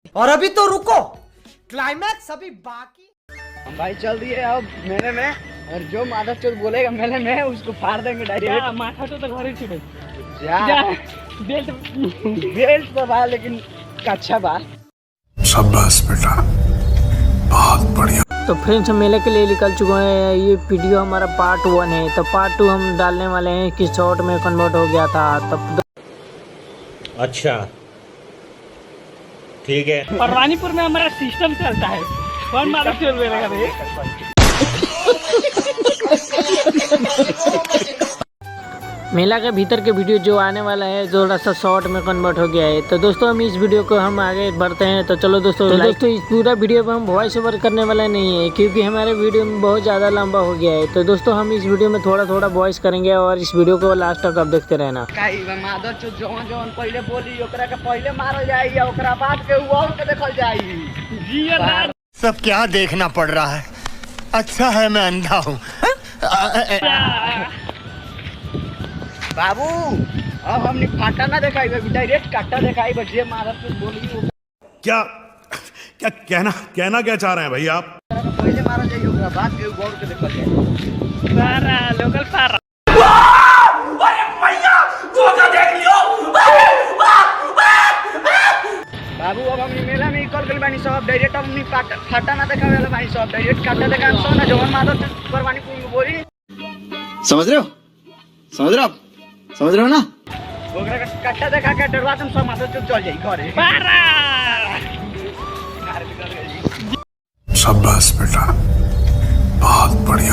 और अभी तो रुको, क्लाइमैक्स अभी बाकी। हम भाई चल दिए अब मेले में, और जो माधव चौथ बोलेगा मेले में उसको फाड़ देंगे डायरेक्ट। माथा तो घर ही छूटे जा बेल्ट तो बा लेकिन अच्छा बा। शाबाश बेटा, बहुत बढ़िया। तो फ्रेंड्स हम मेले के लिए निकल चुके हैं। ये वीडियो हमारा पार्ट 1 है, तो पार्ट 2 हम डालने वाले हैं कि शॉर्ट में कन्वर्ट हो गया था तब। अच्छा ठीक है। परवानीपुर में हमारा सिस्टम चलता है, कौन मारा चोर मेरे का मेला के भीतर के वीडियो जो आने वाला है थोड़ा सा शॉर्ट में कन्वर्ट हो गया है। तो दोस्तों हम इस वीडियो को हम आगे बढ़ते हैं। तो चलो दोस्तों, दोस्तों इस पूरा वीडियो पे हम वॉइस ओवर करने वाला नहीं है क्योंकि हमारे वीडियो में बहुत ज़्यादा लंबा हो गया है। तो दोस्तों हम इस वीडियो में थोड़ा थोड़ा वॉइस करेंगे और इस वीडियो को लास्ट तक आप देखते रहना। माधव चौथ जौन जौन पहले बोली ओकरा के पहले मारल जाई, ओकरा बाद के और के देखल जाई। सब क्या देखना पड़ रहा है, अच्छा है मैं अंधा हूँ। बाबू अब हमने फाटा ना दिखाई, डायरेक्ट काटा दिखाई, बच्चे माधव चौथ बोली क्या क्या कहना क्या चाह रहे हैं भाई आप? पहले मारल जाई, ओकरा बाद के और के देखल जाई। पारा लोकल पारा। बाबू अब हमने मेला में निकल गई बानी सब, डायरेक्ट अब हमने फाटा ना दिखावे वाला बानी सब, डायरेक्ट काटा दिखावे सब ना। जवन माधव चौथ परवानीपुर में बोली, समझ रहे हो, समझ रहे हो, समझ रहे हो ना? ओकरा के काटा दिखा के डरवा तुम सब माधव चौथ चल जाई घरे। शाबाश बेटा, बहुत बढ़िया।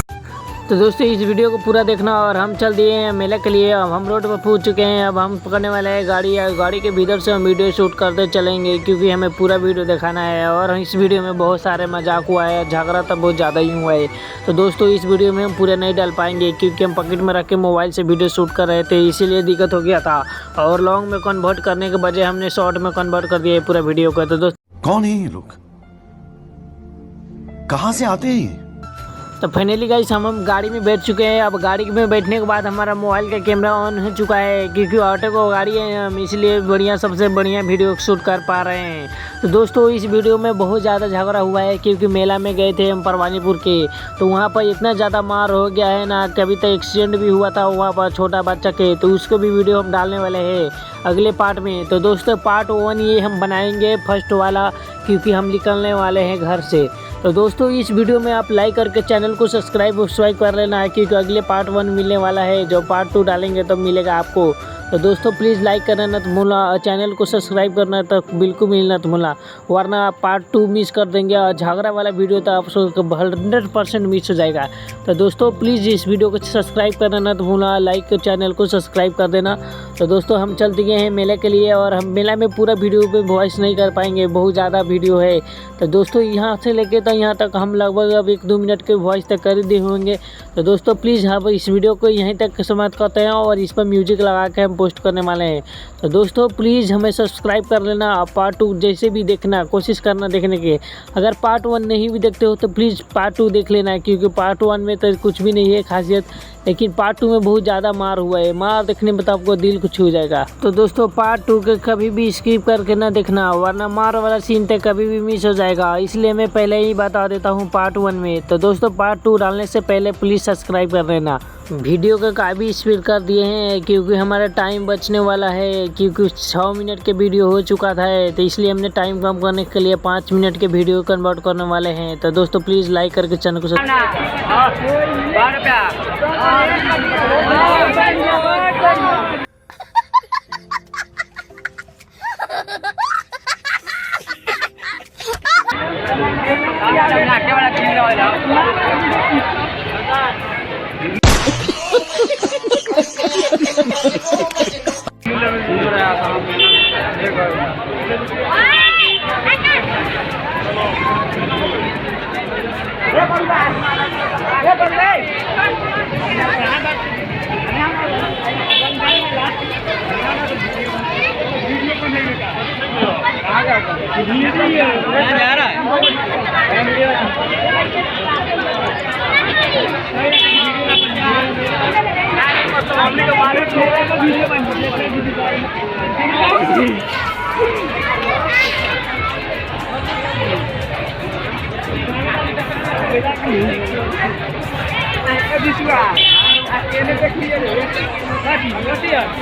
तो दोस्तों इस वीडियो को पूरा देखना और हम चल दिए हैं मेले के लिए। अब हम रोड पर पहुंच चुके हैं। अब हम पकड़ने वाले हैं गाड़ी, या गाड़ी के भीतर से हम वीडियो शूट करते चलेंगे क्योंकि हमें पूरा वीडियो दिखाना है। और इस वीडियो में बहुत सारे मजाक हुआ है, झगड़ा तो बहुत ज़्यादा ही हुआ है। तो दोस्तों इस वीडियो में हम पूरा नहीं डाल पाएंगे क्योंकि हम पॉकेट में रख के मोबाइल से वीडियो शूट कर रहे थे, इसीलिए दिक्कत हो गया था। और लॉन्ग में कन्वर्ट करने के बजाय हमने शॉर्ट में कन्वर्ट कर दिया है पूरा वीडियो को। तो दोस्तों कौन है ये लोग, कहाँ से आते हैं? तो फाइनली गाइस हम गाड़ी में बैठ चुके हैं। अब गाड़ी में बैठने के बाद हमारा मोबाइल का कैमरा ऑन हो चुका है क्योंकि ऑटो को गाड़ी है, हम इसलिए बढ़िया सबसे बढ़िया वीडियो शूट कर पा रहे हैं। तो दोस्तों इस वीडियो में बहुत ज़्यादा झगड़ा हुआ है क्योंकि मेला में गए थे हम परवानीपुर के, तो वहाँ पर इतना ज़्यादा मार हो गया है ना, कभी तो एक्सीडेंट भी हुआ था वहाँ पर छोटा बच्चा के, तो उसको भी वीडियो हम डालने वाले हैं अगले पार्ट में। तो दोस्तों पार्ट 1 ये हम बनाएंगे फर्स्ट वाला क्योंकि हम निकलने वाले हैं घर से। तो दोस्तों इस वीडियो में आप लाइक करके चैनल को सब्सक्राइब कर लेना है क्योंकि अगले पार्ट 1 मिलने वाला है, जो पार्ट 2 डालेंगे तब मिलेगा आपको। तो दोस्तों प्लीज़ लाइक करना ना तो भूलना, चैनल को सब्सक्राइब करना तो बिल्कुल मिलना तो भूलना, वरना आप पार्ट 2 मिस कर देंगे और झगड़ा वाला वीडियो तो आप 100% मिस हो जाएगा। तो दोस्तों प्लीज़ इस वीडियो को सब्सक्राइब करना ना तो भूलना, लाइक चैनल को सब्सक्राइब कर देना। तो दोस्तों हम चल दिए हैं मेले के लिए और हम मेला में पूरा वीडियो पे वॉइस नहीं कर पाएंगे, बहुत ज़्यादा वीडियो है। तो दोस्तों यहाँ से लेके तो यहाँ तक हम लगभग अब 1-2 मिनट के वॉइस तक कर दिए होंगे। तो दोस्तों प्लीज़ हम इस वीडियो को यहीं तक समाप्त करते हैं और इस पर म्यूजिक लगा के हम पोस्ट करने वाले हैं। तो दोस्तों प्लीज़ हमें सब्सक्राइब कर लेना। पार्ट 2 जैसे भी देखना कोशिश करना देखने के, अगर पार्ट 1 नहीं भी देखते हो तो प्लीज़ पार्ट 2 देख लेना क्योंकि पार्ट 1 में तो कुछ भी नहीं है खासियत, लेकिन पार्ट 2 में बहुत ज़्यादा मार हुआ है। मार देखने में तो आपको दिल को छू जाएगा। तो दोस्तों पार्ट 2 के कभी भी स्किप करके ना देखना, वरना मार वाला सीन तो कभी भी मिस हो जाएगा, इसलिए मैं पहले ही बता देता हूँ पार्ट 1 में। तो दोस्तों पार्ट 2 डालने से पहले प्लीज़ सब्सक्राइब कर लेना। वीडियो का काफ़ी स्पीड कर दिए हैं क्योंकि हमारा टाइम बचने वाला है, क्योंकि 6 मिनट के वीडियो हो चुका था, तो इसलिए हमने टाइम कम करने के लिए 5 मिनट के वीडियो कन्वर्ट करने वाले हैं। तो दोस्तों प्लीज़ लाइक करके चैनल को जा रहा है। Gracias.